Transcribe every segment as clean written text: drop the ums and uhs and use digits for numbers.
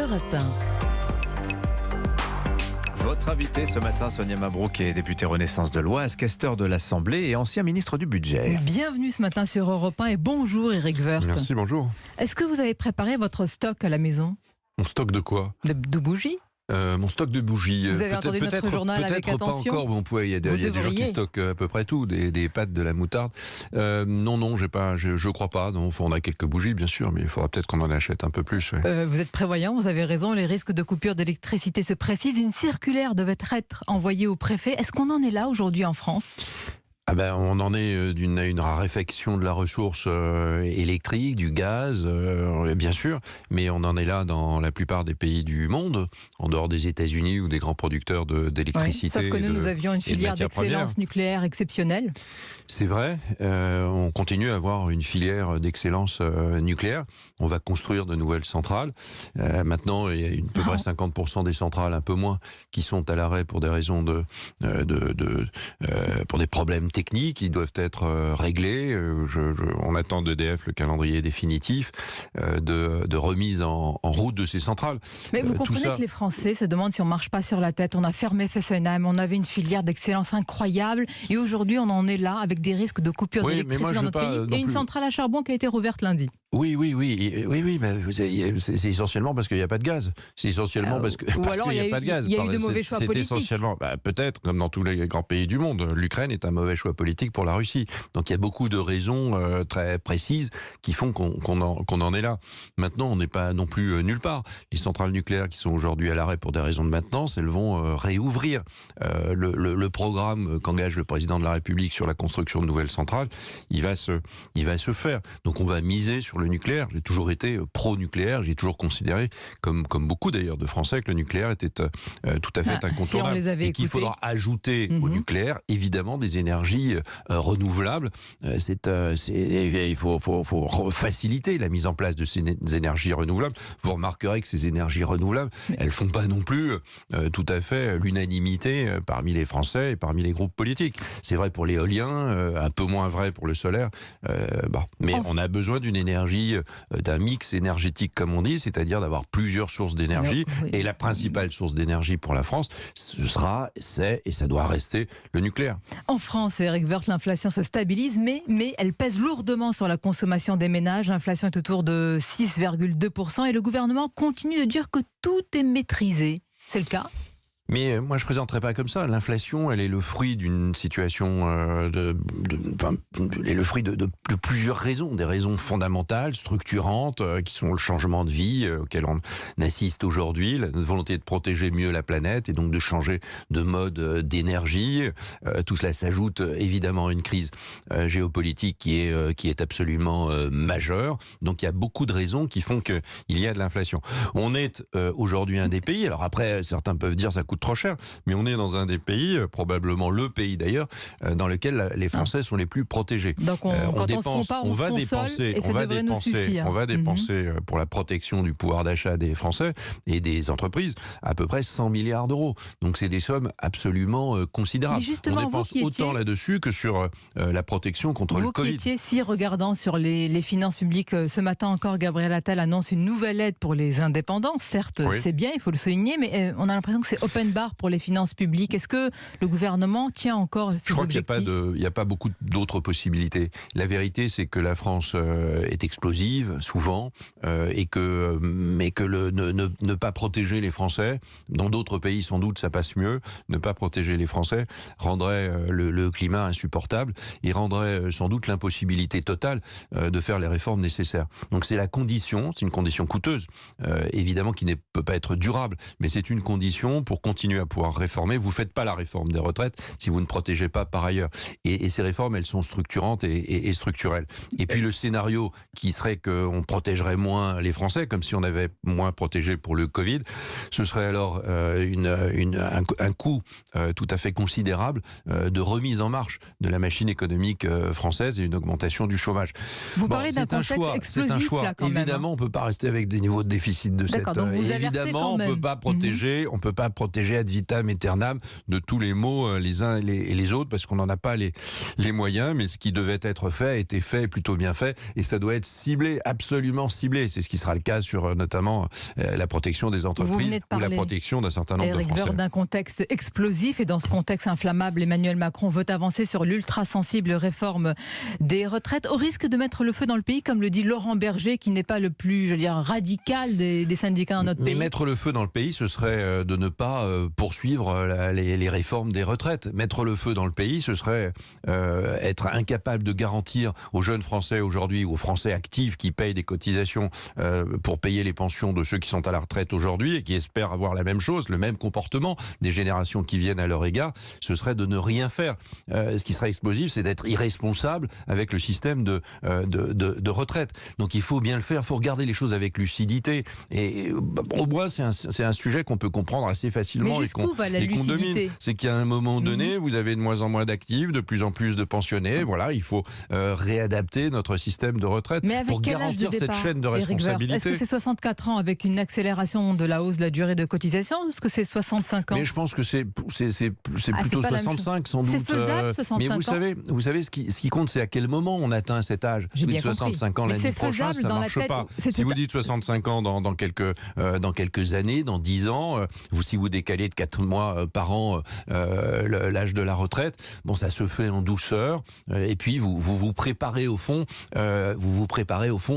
Europe 1. Votre invité ce matin, Sonia Mabrouk, est députée Renaissance de l'Oise, questeur de l'Assemblée et ancien ministre du Budget. Bienvenue ce matin sur Europe 1 et bonjour Éric Woerth. Merci, bonjour. Est-ce que vous avez préparé votre stock à la maison? Mon stock de quoi? De bougies? Mon stock de bougies. Vous avez entendu notre journal avec attention? Peut-être pas encore, mais il y a des gens qui stockent à peu près tout, des pâtes, de la moutarde. Non, je crois pas. Non, on a quelques bougies, bien sûr, mais il faudra peut-être qu'on en achète un peu plus. Oui. Vous êtes prévoyant, vous avez raison, les risques de coupure d'électricité se précisent. Une circulaire devait être envoyée au préfet. Est-ce qu'on en est là aujourd'hui en France ? On en est d'une raréfaction de la ressource électrique, du gaz, bien sûr, mais on en est là dans la plupart des pays du monde, en dehors des États-Unis ou des grands producteurs d'électricité. Sauf que nous avions une filière d'excellence nucléaire exceptionnelle. C'est vrai, on continue à avoir une filière d'excellence nucléaire. On va construire de nouvelles centrales. Maintenant, il y a à peu près 50% des centrales, un peu moins, qui sont à l'arrêt pour des raisons pour des problèmes techniques qui doivent être réglés. On attend d'EDF le calendrier définitif de remise en route de ces centrales. Mais vous comprenez que les Français se demandent si on ne marche pas sur la tête. On a fermé Fessenheim, on avait une filière d'excellence incroyable et aujourd'hui on en est là avec des risques de coupure d'électricité dans notre pays et une centrale à charbon qui a été rouverte lundi. Oui, c'est essentiellement parce qu'il n'y a pas de gaz. C'est essentiellement parce qu'il n'y a pas de gaz. Il y a eu de mauvais choix politiques. C'est essentiellement, peut-être, comme dans tous les grands pays du monde, l'Ukraine est un mauvais choix politique pour la Russie. Donc il y a beaucoup de raisons très précises qui font qu'on en est là. Maintenant, on n'est pas non plus nulle part. Les centrales nucléaires qui sont aujourd'hui à l'arrêt pour des raisons de maintenance, elles vont réouvrir. Le programme qu'engage le président de la République sur la construction de nouvelles centrales, il va se faire. Donc on va miser sur le nucléaire. J'ai toujours été pro-nucléaire, j'ai toujours considéré, comme beaucoup d'ailleurs de Français, que le nucléaire était tout à fait incontournable. Et qu'il faudra ajouter au nucléaire, évidemment, des énergies renouvelables. Il faut faciliter la mise en place de ces énergies renouvelables. Vous remarquerez que ces énergies renouvelables, elles ne font pas non plus tout à fait l'unanimité parmi les Français et parmi les groupes politiques. C'est vrai pour l'éolien, un peu moins vrai pour le solaire. Mais on a besoin d'une énergie, d'un mix énergétique comme on dit, c'est-à-dire d'avoir plusieurs sources d'énergie. Oui. Et la principale source d'énergie pour la France, c'est et ça doit rester le nucléaire. En France, Éric Woerth, l'inflation se stabilise, mais elle pèse lourdement sur la consommation des ménages. L'inflation est autour de 6,2% et le gouvernement continue de dire que tout est maîtrisé. C'est le cas ? Mais moi, je ne présenterai pas comme ça. L'inflation, elle est le fruit d'une situation, elle est le fruit de plusieurs raisons, des raisons fondamentales, structurantes, qui sont le changement de vie auquel on assiste aujourd'hui, la volonté de protéger mieux la planète et donc de changer de mode d'énergie. Tout cela s'ajoute évidemment à une crise géopolitique qui est absolument majeure. Donc il y a beaucoup de raisons qui font qu'il y a de l'inflation. On est aujourd'hui un des pays, alors après certains peuvent dire ça coûte trop cher, mais on est dans un des pays, probablement le pays d'ailleurs, dans lequel les Français sont les plus protégés. Donc on va dépenser pour la protection du pouvoir d'achat des Français et des entreprises à peu près 100 milliards d'euros. Donc c'est des sommes absolument considérables. On dépense autant là-dessus que sur la protection contre le Covid. Vous qui étiez si regardant sur les finances publiques, ce matin encore, Gabriel Attal annonce une nouvelle aide pour les indépendants. Certes, c'est bien, il faut le souligner, mais on a l'impression que c'est open bar pour les finances publiques. Est-ce que le gouvernement tient encore ses objectifs ? Je crois qu'il n'y a pas beaucoup d'autres possibilités. La vérité, c'est que la France est explosive, souvent, mais que ne pas protéger les Français, dans d'autres pays, sans doute, ça passe mieux, ne pas protéger les Français rendrait le climat insupportable et rendrait sans doute l'impossibilité totale de faire les réformes nécessaires. Donc c'est la condition, c'est une condition coûteuse, évidemment, qui ne peut pas être durable, mais c'est une condition pour continuer à pouvoir réformer. Vous ne faites pas la réforme des retraites si vous ne protégez pas par ailleurs. Et ces réformes, elles sont structurantes et structurelles. Et puis le scénario qui serait qu'on protégerait moins les Français, comme si on avait moins protégé pour le Covid, ce serait alors un coût tout à fait considérable de remise en marche de la machine économique française et une augmentation du chômage. Vous parlez d'un contexte explosif, c'est un choix. Là, quand évidemment, même. On ne peut pas rester avec des niveaux de déficit de 7. Évidemment, on ne peut pas protéger abréger ad vitam aeternam de tous les maux les uns et les autres, parce qu'on n'en a pas les moyens, mais ce qui devait être fait a été fait, et plutôt bien fait, et ça doit être ciblé, absolument ciblé. C'est ce qui sera le cas sur notamment la protection des entreprises ou la protection d'un certain nombre de Français. Éric Woerth, d'un contexte explosif, et dans ce contexte inflammable, Emmanuel Macron veut avancer sur l'ultra-sensible réforme des retraites, au risque de mettre le feu dans le pays, comme le dit Laurent Berger, qui n'est pas le plus, je veux dire, radical des syndicats dans notre pays. Mais mettre le feu dans le pays, ce serait de ne pas poursuivre les réformes des retraites. Mettre le feu dans le pays, ce serait être incapable de garantir aux jeunes Français aujourd'hui, aux Français actifs qui payent des cotisations pour payer les pensions de ceux qui sont à la retraite aujourd'hui et qui espèrent avoir la même chose, le même comportement des générations qui viennent à leur égard, ce serait de ne rien faire. Ce qui serait explosif, c'est d'être irresponsable avec le système de retraite. Donc il faut bien le faire, il faut regarder les choses avec lucidité. Et au moins, c'est un sujet qu'on peut comprendre assez facilement. Mais jusqu'où va la lucidité ? C'est qu'à un moment donné, vous avez de moins en moins d'actifs, de plus en plus de pensionnés. Voilà, il faut réadapter notre système de retraite pour garantir cette chaîne de responsabilité. Est-ce que c'est 64 ans avec une accélération de la hausse de la durée de cotisation, ou est-ce que c'est 65 ans ? Mais je pense que c'est plutôt 65 sans doute. C'est faisable, 65 mais vous savez ce qui compte, c'est à quel moment on atteint cet âge. J'ai bien 65 ans l'année prochaine, ça ne marche pas. Si vous dites 65 ans dans quelques années, dans 10 ans, si vous décalez de 4 mois par an l'âge de la retraite, bon, ça se fait en douceur. Et puis vous préparez au fond,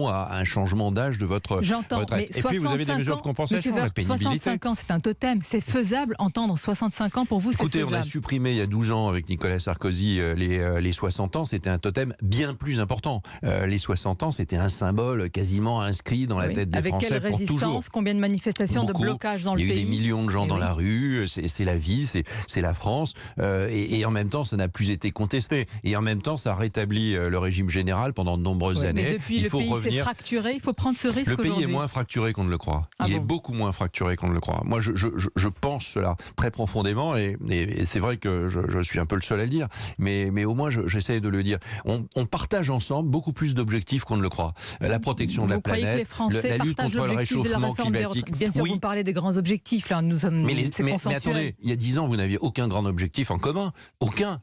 à un changement d'âge de votre retraite. Et puis vous avez des mesures de compensation, la pénibilité. 65 ans, c'est un totem. C'est faisable, entendre 65 ans pour vous, c'est faisable. Écoutez, on a supprimé il y a 12 ans avec Nicolas Sarkozy les 60 ans. C'était un totem bien plus important. Les 60 ans, c'était un symbole quasiment inscrit dans la tête des Français pour toujours. Avec quelle résistance, combien de manifestations, de blocages dans le pays. Il y a eu des millions de gens dans la rue. C'est la vie, c'est la France. Et en même temps, ça n'a plus été contesté. Et en même temps, ça a rétabli le régime général pendant de nombreuses années. Mais depuis, le pays s'est fracturé. Il faut prendre ce risque aujourd'hui. Le pays est moins fracturé qu'on ne le croit. Il est beaucoup moins fracturé qu'on ne le croit. Moi, je pense cela très profondément. Et c'est vrai que je suis un peu le seul à le dire. Mais au moins, j'essaie de le dire. On partage ensemble beaucoup plus d'objectifs qu'on ne le croit. La protection de la planète, la lutte contre le réchauffement climatique. Bien sûr, vous parlez des grands objectifs. Là, nous sommes. Mais attendez, il y a 10 ans, vous n'aviez aucun grand objectif en commun. Aucun.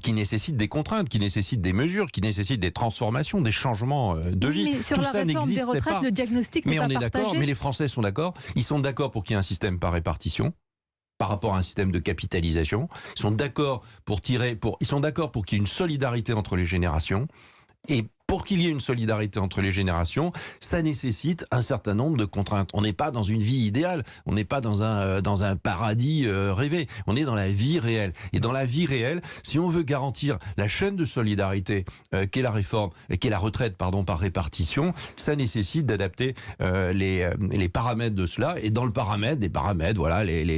Qui nécessite des contraintes, qui nécessite des mesures, qui nécessite des transformations, des changements de vie. Mais sur tout la ça réforme des retraites, pas. le diagnostic n'est pas partagé. Mais on est d'accord. Mais les Français sont d'accord. Ils sont d'accord pour qu'il y ait un système par répartition, par rapport à un système de capitalisation. Ils sont d'accord pour qu'il y ait une solidarité entre les générations. Et pour qu'il y ait une solidarité entre les générations, ça nécessite un certain nombre de contraintes. On n'est pas dans une vie idéale, on n'est pas dans un paradis rêvé, on est dans la vie réelle. Et dans la vie réelle, si on veut garantir la chaîne de solidarité qu'est la retraite par répartition, ça nécessite d'adapter les paramètres de cela. Et dans le paramètre, voilà, mais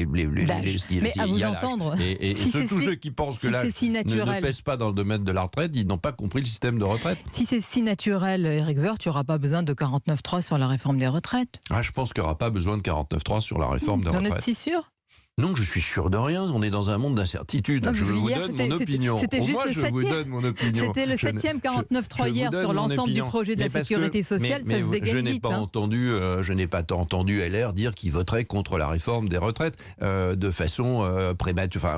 à vous entendre, et tous ceux qui pensent que l'âge ne pèse pas dans le domaine de la retraite, ils n'ont pas compris le système de retraite. Si c'est si naturel, Éric Woerth, il n'y aura pas besoin de 49.3 sur la réforme des retraites. Je pense qu'il n'y aura pas besoin de 49.3 sur la réforme des retraites. Vous en êtes si sûr ? Non, je suis sûr de rien. On est dans un monde d'incertitude. Je vous donne mon opinion. C'était juste le 7e. C'était le 7e 49.3 hier sur l'ensemble du projet de la sécurité sociale. Ça se dégaine vite. Je n'ai pas entendu LR dire qu'il voterait contre la réforme des retraites de façon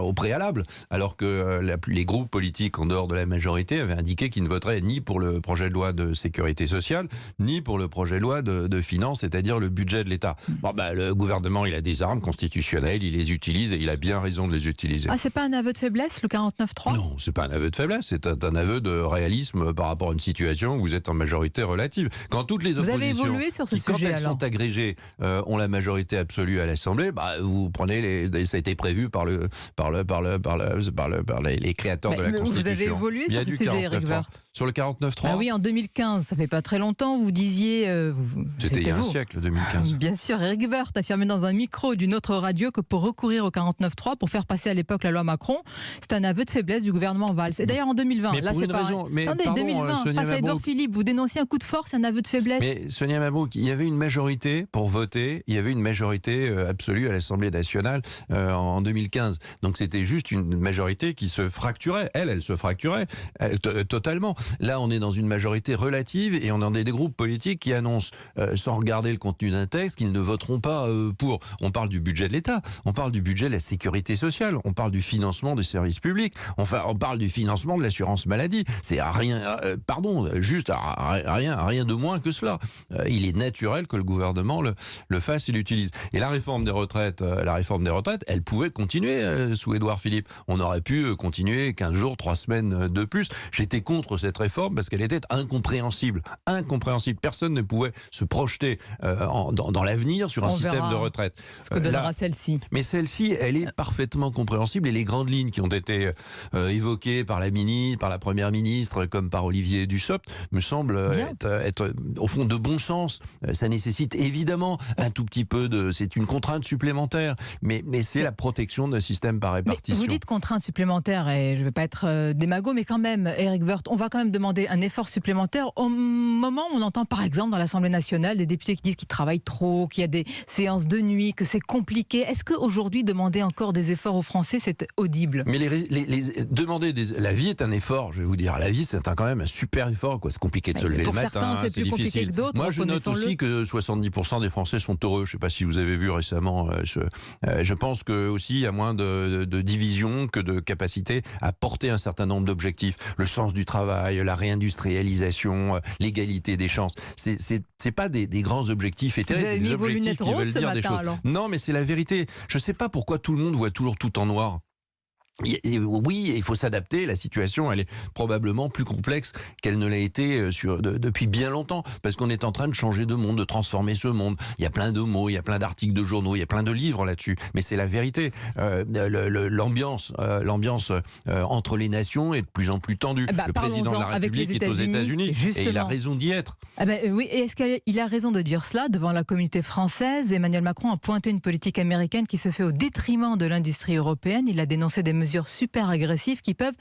au préalable. Alors que les groupes politiques en dehors de la majorité avaient indiqué qu'ils ne voteraient ni pour le projet de loi de sécurité sociale, ni pour le projet de loi de finances, c'est-à-dire le budget de l'État. Le gouvernement, il a des armes constitutionnelles, il les utilise et il a bien raison de les utiliser. C'est pas un aveu de faiblesse, le 49.3 ? Non, c'est pas un aveu de faiblesse, c'est un aveu de réalisme par rapport à une situation où vous êtes en majorité relative. Quand toutes les oppositions, vous avez évolué sur ce sujet, quand elles sont agrégées, ont la majorité absolue à l'Assemblée, vous prenez ça a été prévu par les créateurs de la Constitution. Vous avez évolué sur ce sujet, Éric Woerth. Sur le 49.3 oui, en 2015, ça fait pas très longtemps, vous disiez... C'était il y a un siècle, 2015. Bien sûr, Éric Woerth affirmait dans un micro d'une autre radio que pour recourir au 49.3, pour faire passer à l'époque la loi Macron, c'est un aveu de faiblesse du gouvernement Valls. Et d'ailleurs en 2020, mais là c'est pareil. Attendez, 2020, face à Édouard Philippe, vous dénonciez un coup de force, un aveu de faiblesse. Mais Sonia Mabrouk, il y avait une majorité pour voter, il y avait une majorité absolue à l'Assemblée nationale en 2015. Donc c'était juste une majorité qui se fracturait. Elle se fracturait totalement. Là, on est dans une majorité relative et on en a des groupes politiques qui annoncent, sans regarder le contenu d'un texte, qu'ils ne voteront pas pour. On parle du budget de l'État, on parle du budget de la sécurité sociale, on parle du financement des services publics, enfin, on parle du financement de l'assurance maladie. C'est rien, juste rien de moins que cela. Il est naturel que le gouvernement le fasse et l'utilise. Et la réforme des retraites, elle pouvait continuer sous Édouard Philippe. On aurait pu continuer 15 jours, 3 semaines de plus. J'étais contre cette réforme parce qu'elle était incompréhensible. Personne ne pouvait se projeter dans l'avenir sur un système de retraite. Ce que donnera celle-ci. Mais celle-ci, elle est parfaitement compréhensible et les grandes lignes qui ont été évoquées par la première ministre comme par Olivier Dussopt me semblent être au fond de bon sens. Ça nécessite évidemment un tout petit peu c'est une contrainte supplémentaire, mais c'est la protection d'un système par répartition. Mais vous dites contrainte supplémentaire et je ne vais pas être démago, mais quand même, Éric Woerth, on va quand même demander un effort supplémentaire au moment où on entend par exemple dans l'Assemblée nationale des députés qui disent qu'ils travaillent trop, qu'il y a des séances de nuit, que c'est compliqué. Est-ce qu'aujourd'hui demander encore des efforts aux Français, c'est audible? Mais la vie est un effort, je vais vous dire. La vie, c'est quand même un super effort. C'est compliqué de se lever le matin. Pour certains, c'est plus compliqué que d'autres. Moi, je note aussi que 70% des Français sont heureux. Je ne sais pas si vous avez vu récemment. Je pense que aussi il y a moins de division que de capacité à porter un certain nombre d'objectifs. Le sens du travail, la réindustrialisation, l'égalité des chances. C'est pas des grands objectifs éthérés, c'est des objectifs qui veulent dire des choses. Alors. Non, mais c'est la vérité. Je ne sais pas pourquoi tout le monde voit toujours tout en noir. Oui, il faut s'adapter. La situation, elle est probablement plus complexe qu'elle ne l'a été depuis bien longtemps, parce qu'on est en train de changer de monde, de transformer ce monde. Il y a plein de mots, il y a plein d'articles de journaux, il y a plein de livres là-dessus. Mais c'est la vérité. L'ambiance entre les nations est de plus en plus tendue. Le président de la République est aux États-Unis et il a raison d'y être. Oui, et est-ce qu'il a raison de dire cela devant la communauté française? Emmanuel Macron a pointé une politique américaine qui se fait au détriment de l'industrie européenne. Il a dénoncé des mesures super agressives qui peuvent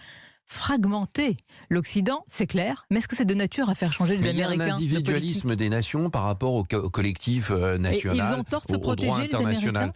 fragmenter l'Occident, c'est clair, mais est-ce que c'est de nature à faire changer les Américains? Il y a un individualisme des nations par rapport au collectif national, ils ont tort de se protéger, au droit international.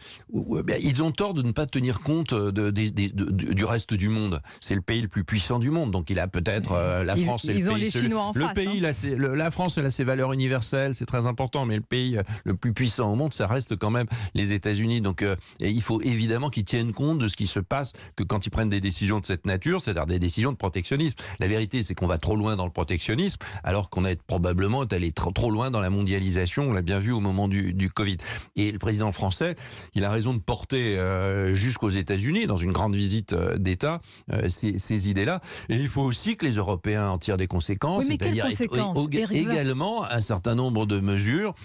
Ils ont tort de ne pas tenir compte du reste du monde. C'est le pays le plus puissant du monde, donc il a peut-être la France et le pays. Ils ont les Chinois en face. La France, elle a ses valeurs universelles, c'est très important, mais le pays le plus puissant au monde, ça reste quand même les États-Unis. Donc il faut évidemment qu'ils tiennent compte de ce qui se passe, que quand ils prennent des décisions de cette nature, c'est-à-dire des décisions de protectionnisme. La vérité, c'est qu'on va trop loin dans le protectionnisme, alors qu'on est probablement allé trop loin dans la mondialisation. On l'a bien vu au moment du Covid. Et le président français, il a raison de porter jusqu'aux États-Unis, dans une grande visite d'État, ces idées-là. Et il faut aussi que les Européens en tirent des conséquences, c'est-à-dire également un certain nombre de mesures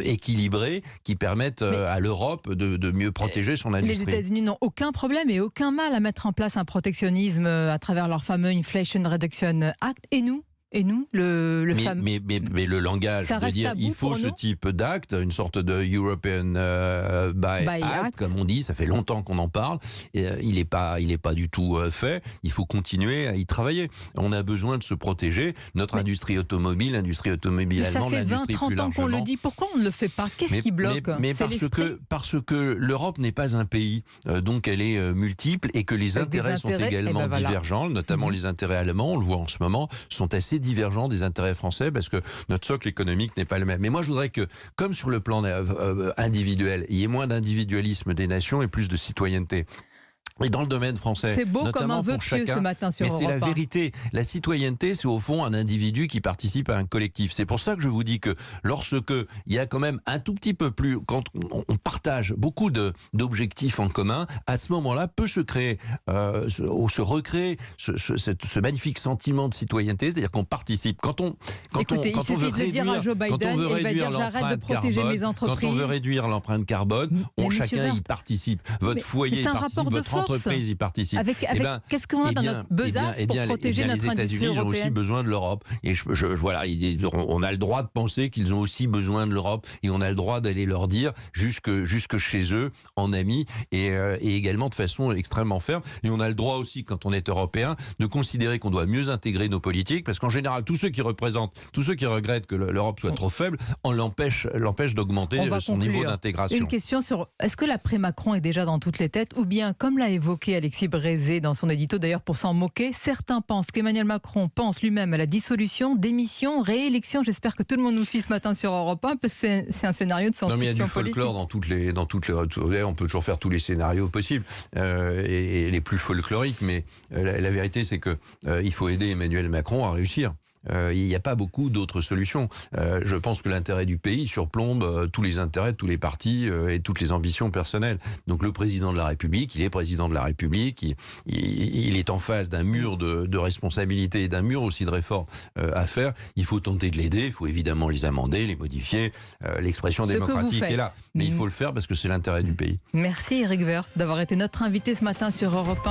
équilibrées qui permettent à l'Europe de mieux protéger son industrie. Les États-Unis n'ont aucun problème et aucun mal à mettre en place un protectionnisme à travers leur fameux Inflation Reduction Act. Et nous, fameux... mais le langage de dire il faut ce type d'acte, une sorte de European by Act, comme on dit, ça fait longtemps qu'on en parle, et il n'est pas du tout fait. Il faut continuer à y travailler. On a besoin de se protéger. Notre industrie automobile allemande, l'industrie plus largement. Ça fait 20-30 ans qu'on le dit. Pourquoi on ne le fait pas? Qu'est-ce qui bloque? Parce que l'Europe n'est pas un pays, donc elle est multiple et que les intérêts sont également divergents, notamment les intérêts allemands, on le voit en ce moment, sont assez divergents des intérêts français parce que notre socle économique n'est pas le même. Mais moi, je voudrais que, comme sur le plan individuel, il y ait moins d'individualisme des nations et plus de citoyenneté. Et dans le domaine français, c'est beau comme un vœu pieux ce matin sur Europe 1. Mais c'est la vérité. La citoyenneté, c'est au fond un individu qui participe à un collectif. C'est pour ça que je vous dis que lorsque il y a quand même un tout petit peu plus, quand on partage beaucoup d'objectifs en commun, à ce moment-là peut se créer, se recréer ce magnifique sentiment de citoyenneté, c'est-à-dire qu'on participe. Écoutez, il suffit de le dire à Joe Biden, il va dire j'arrête de protéger mes entreprises. Quand on veut réduire l'empreinte carbone, chacun y participe. Votre foyer y participe, votre entreprise y participe. Qu'est-ce qu'on a dans notre besace pour protéger notre industrie européenne? Les États-Unis ont aussi besoin de l'Europe. Et voilà, on a le droit de penser qu'ils ont aussi besoin de l'Europe et on a le droit d'aller leur dire jusque chez eux, en amis, et également de façon extrêmement ferme. Et on a le droit aussi, quand on est européen, de considérer qu'on doit mieux intégrer nos politiques, parce qu'en général, tous ceux qui regrettent que l'Europe soit trop faible, on l'empêche d'augmenter son niveau d'intégration. Une question sur, est-ce que l'après-Macron est déjà dans toutes les têtes, ou bien, comme l'a évoqué Alexis Brézé dans son édito, d'ailleurs pour s'en moquer. Certains pensent qu'Emmanuel Macron pense lui-même à la dissolution, démission, réélection. J'espère que tout le monde nous suit ce matin sur Europe 1, parce que c'est un scénario de science-fiction politique. Non, mais il y a du folklore dans toutes les. On peut toujours faire tous les scénarios possibles et les plus folkloriques, mais la vérité, c'est que il faut aider Emmanuel Macron à réussir. Il n'y a pas beaucoup d'autres solutions. Je pense que l'intérêt du pays surplombe tous les intérêts de tous les partis et toutes les ambitions personnelles. Donc le président de la République, il est président de la République, il est en face d'un mur de responsabilités et d'un mur aussi de réformes à faire. Il faut tenter de l'aider, il faut évidemment les amender, les modifier. L'expression démocratique est là. Mais il faut le faire parce que c'est l'intérêt du pays. Merci Éric Woerth d'avoir été notre invité ce matin sur Europe 1.